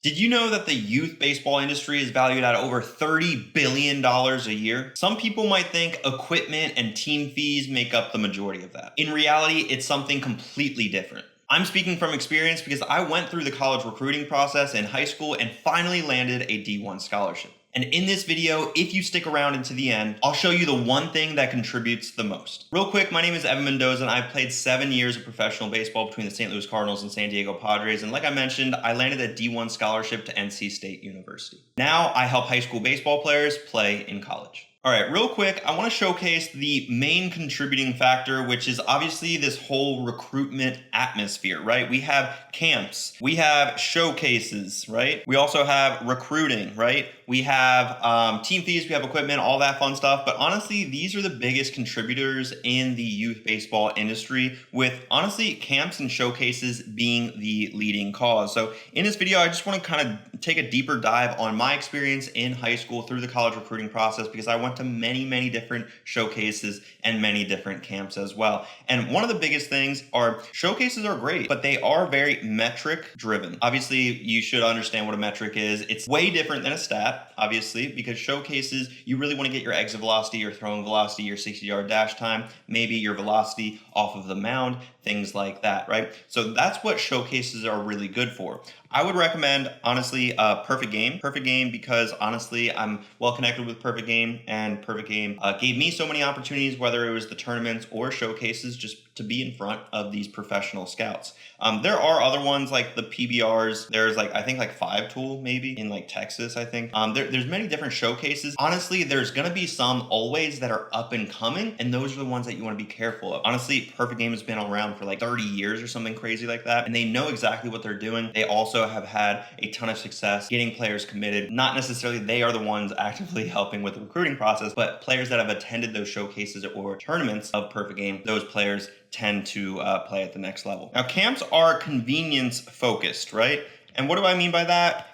Did you know that the youth baseball industry is valued at over $30 billion a year? Some people might think equipment and team fees make up the majority of that. In reality, it's something completely different. I'm speaking from experience because I went through the college recruiting process in high school and finally landed a D1 scholarship. And in this video, if you stick around into the end, I'll show you the one thing that contributes the most. Real quick, my name is Evan Mendoza and I've played 7 years of professional baseball between the St. Louis Cardinals and San Diego Padres. And like I mentioned, I landed a D1 scholarship to NC State University. Now I help high school baseball players play in college. All right, real quick, I want to showcase the main contributing factor, which is obviously this whole recruitment atmosphere, right? We have camps, we have showcases, right? We also have recruiting, right? We have team fees, we have equipment, all that fun stuff. But honestly, these are the biggest contributors in the youth baseball industry, with honestly camps and showcases being the leading cause. So in this video, I just want to kind of take a deeper dive on my experience in high school through the college recruiting process, because I went to many different showcases and many different camps as well. And one of the biggest things are showcases are great, but they are very metric driven. Obviously, you should understand what a metric is. It's way different than a stat, obviously, because showcases, you really want to get your exit velocity, your throwing velocity, your 60-yard dash time, maybe your velocity off of the mound, things like that, right? So that's what showcases are really good for. I would recommend, honestly, Perfect Game. Perfect Game because, honestly, I'm well connected with Perfect Game, and Perfect Game gave me so many opportunities, whether it was the tournaments or showcases, just to be in front of these professional scouts. There are other ones like the PBRs. There's I think 5 Tool maybe in Texas, I think. There's many different showcases. Honestly, there's going to be some always that are up and coming, and those are the ones that you want to be careful of. Honestly, Perfect Game has been around for 30 years or something crazy like that, and they know exactly what they're doing. They also have had a ton of success getting players committed. Not necessarily they are the ones actively helping with the recruiting process, but players that have attended those showcases or tournaments of Perfect Game, those players tend to play at the next level. Now, camps are convenience focused, right? And what do I mean by that?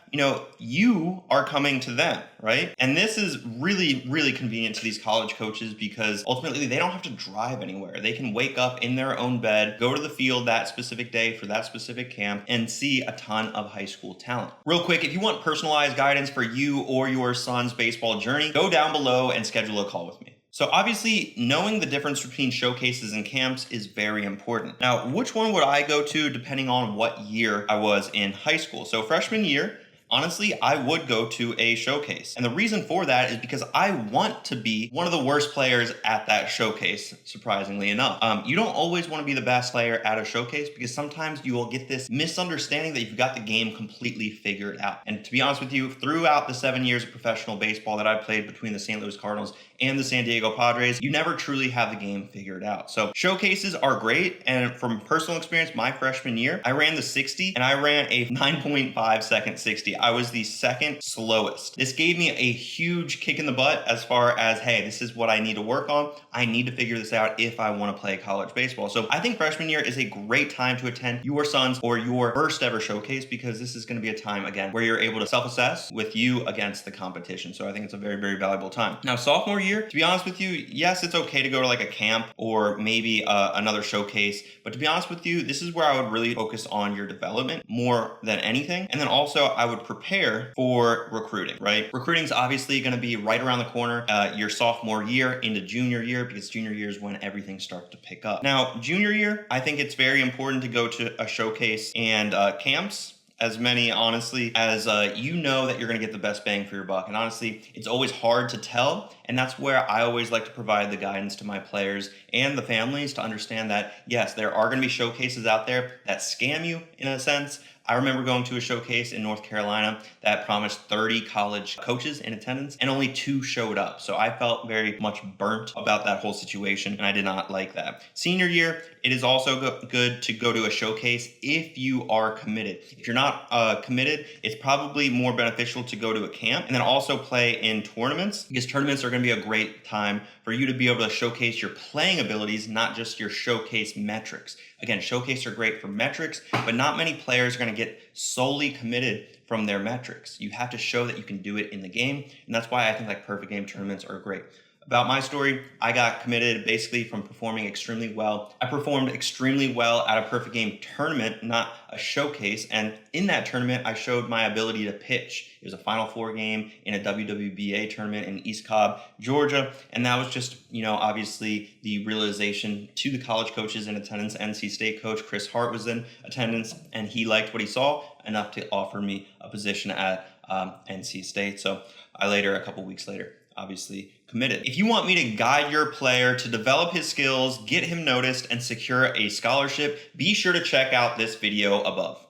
You are coming to them, right? And this is really convenient to these college coaches, because ultimately they don't have to drive anywhere. They can wake up in their own bed, go to the field that specific day for that specific camp, and see a ton of high school talent. Real quick, if you want personalized guidance for you or your son's baseball journey, go down below and schedule a call with me. So obviously, knowing the difference between showcases and camps is very important. Now, which one would I go to depending on what year I was in high school? So freshman year, honestly, I would go to a showcase. And the reason for that is because I want to be one of the worst players at that showcase, surprisingly enough. You don't always want to be the best player at a showcase, because sometimes you will get this misunderstanding that you've got the game completely figured out. And to be honest with you, throughout the 7 years of professional baseball that I played between the St. Louis Cardinals and the San Diego Padres, you never truly have the game figured out. So showcases are great. And from personal experience, my freshman year, I ran the 60 and I ran a 9.5 second 60. I was the second slowest. This gave me a huge kick in the butt as far as, hey, this is what I need to work on. I need to figure this out if I want to play college baseball. So I think freshman year is a great time to attend your son's or your first ever showcase, because this is going to be a time, again, where you're able to self-assess with you against the competition. So I think it's a very valuable time. Now, sophomore year, to be honest with you, yes, it's okay to go to a camp or maybe another showcase. But to be honest with you, this is where I would really focus on your development more than anything. And then also I would prepare for recruiting, right? Recruiting is obviously going to be right around the corner your sophomore year into junior year, because junior year is when everything starts to pick up. Now, junior year, I think it's very important to go to a showcase and camps. As many, honestly, as you know that you're going to get the best bang for your buck. And honestly, it's always hard to tell. And that's where I always like to provide the guidance to my players and the families to understand that, yes, there are going to be showcases out there that scam you in a sense. I remember going to a showcase in North Carolina that promised 30 college coaches in attendance, and only 2 showed up. So I felt very much burnt about that whole situation, and I did not like that. Senior year, it is also good to go to a showcase if you are committed. If you're not committed, it's probably more beneficial to go to a camp and then also play in tournaments, because tournaments are going to be a great time for you to be able to showcase your playing abilities, not just your showcase metrics. Again, showcase are great for metrics, but not many players are going to get solely committed from their metrics. You have to show that you can do it in the game, and that's why I think Perfect Game tournaments are great. About my story, I got committed basically from performing extremely well. I performed extremely well at a perfect game tournament, not a showcase. And in that tournament, I showed my ability to pitch. It was a Final Four game in a WWBA tournament in East Cobb, Georgia. And that was just, obviously the realization to the college coaches in attendance. NC State coach Chris Hart was in attendance, and he liked what he saw enough to offer me a position at NC State. So I later, a couple weeks later, obviously committed. If you want me to guide your player to develop his skills, get him noticed, and secure a scholarship, be sure to check out this video above.